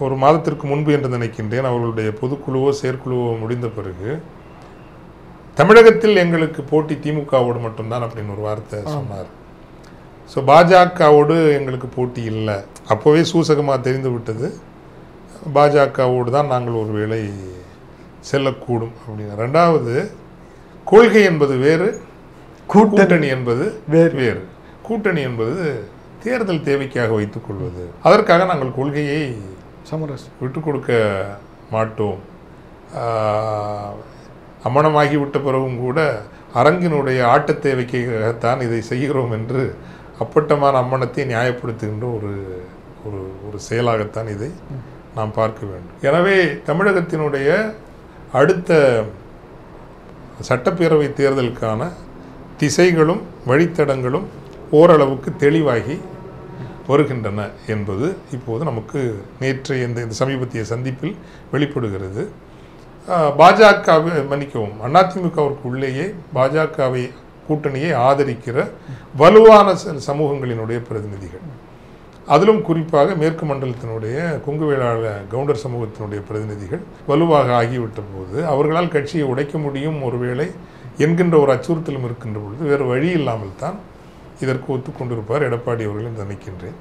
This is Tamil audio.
ஒரு மாதத்திற்கு முன்பு என்று நினைக்கின்றேன், அவர்களுடைய பொதுக்குழுவோ செயற்குழுவோ முடிந்த பிறகு தமிழகத்தில் எங்களுக்கு போட்டி திமுகவோடு மட்டும்தான் அப்படின்னு ஒரு வார்த்தை சொன்னார். ஸோ பாஜகவோடு எங்களுக்கு போட்டி இல்லை. அப்போவே சூசகமாக தெரிந்து விட்டது, பாஜகவோடு தான் நாங்கள் ஒரு வேளை செல்லக்கூடும் அப்படின்னு. ரெண்டாவது, கொள்கை என்பது வேறு, கூட்டணி என்பது வேறு. கூட்டணி என்பது தேர்தல் தேவைக்காக வைத்துக் கொள்வது. அதற்காக நாங்கள் கொள்கையை விட்டு கொடுக்க மாட்டோம். அம்மனமாகிவிட்ட பிறகும் கூட அரங்கினுடைய ஆட்ட தேவைக்காகத்தான் இதை செய்கிறோம் என்று அப்பட்டமான அம்மனத்தை நியாயப்படுத்துகின்ற ஒரு செயலாகத்தான் இதை நாம் பார்க்க வேண்டும். எனவே தமிழகத்தினுடைய அடுத்த சட்டப்பேரவை தேர்தலுக்கான திசைகளும் வழித்தடங்களும் ஓரளவுக்கு தெளிவாகி வருகின்றன என்பது இப்போது நமக்கு நேற்றைய இந்த சமீபத்திய சந்திப்பில் வெளிப்படுகிறது. பாஜகவை மன்னிக்கவும், அதிமுகவிற்கு உள்ளேயே பாஜகவை கூட்டணியை ஆதரிக்கிற வலுவான சமூகங்களினுடைய பிரதிநிதிகள், அதிலும் குறிப்பாக மேற்கு மண்டலத்தினுடைய கொங்கு வேளாள கவுண்டர் சமூகத்தினுடைய பிரதிநிதிகள் வலுவாக ஆகிவிட்ட போது அவர்களால் கட்சியை உடைக்க முடியும் ஒருவேளை என்கின்ற ஒரு அச்சுறுத்தலும் இருக்கின்ற பொழுது வேறு வழி இல்லாமல் தான் இதற்கு ஒத்துக்கொண்டிருப்பார் எடப்பாடி அவர்கள் என்று நினைக்கின்றேன்.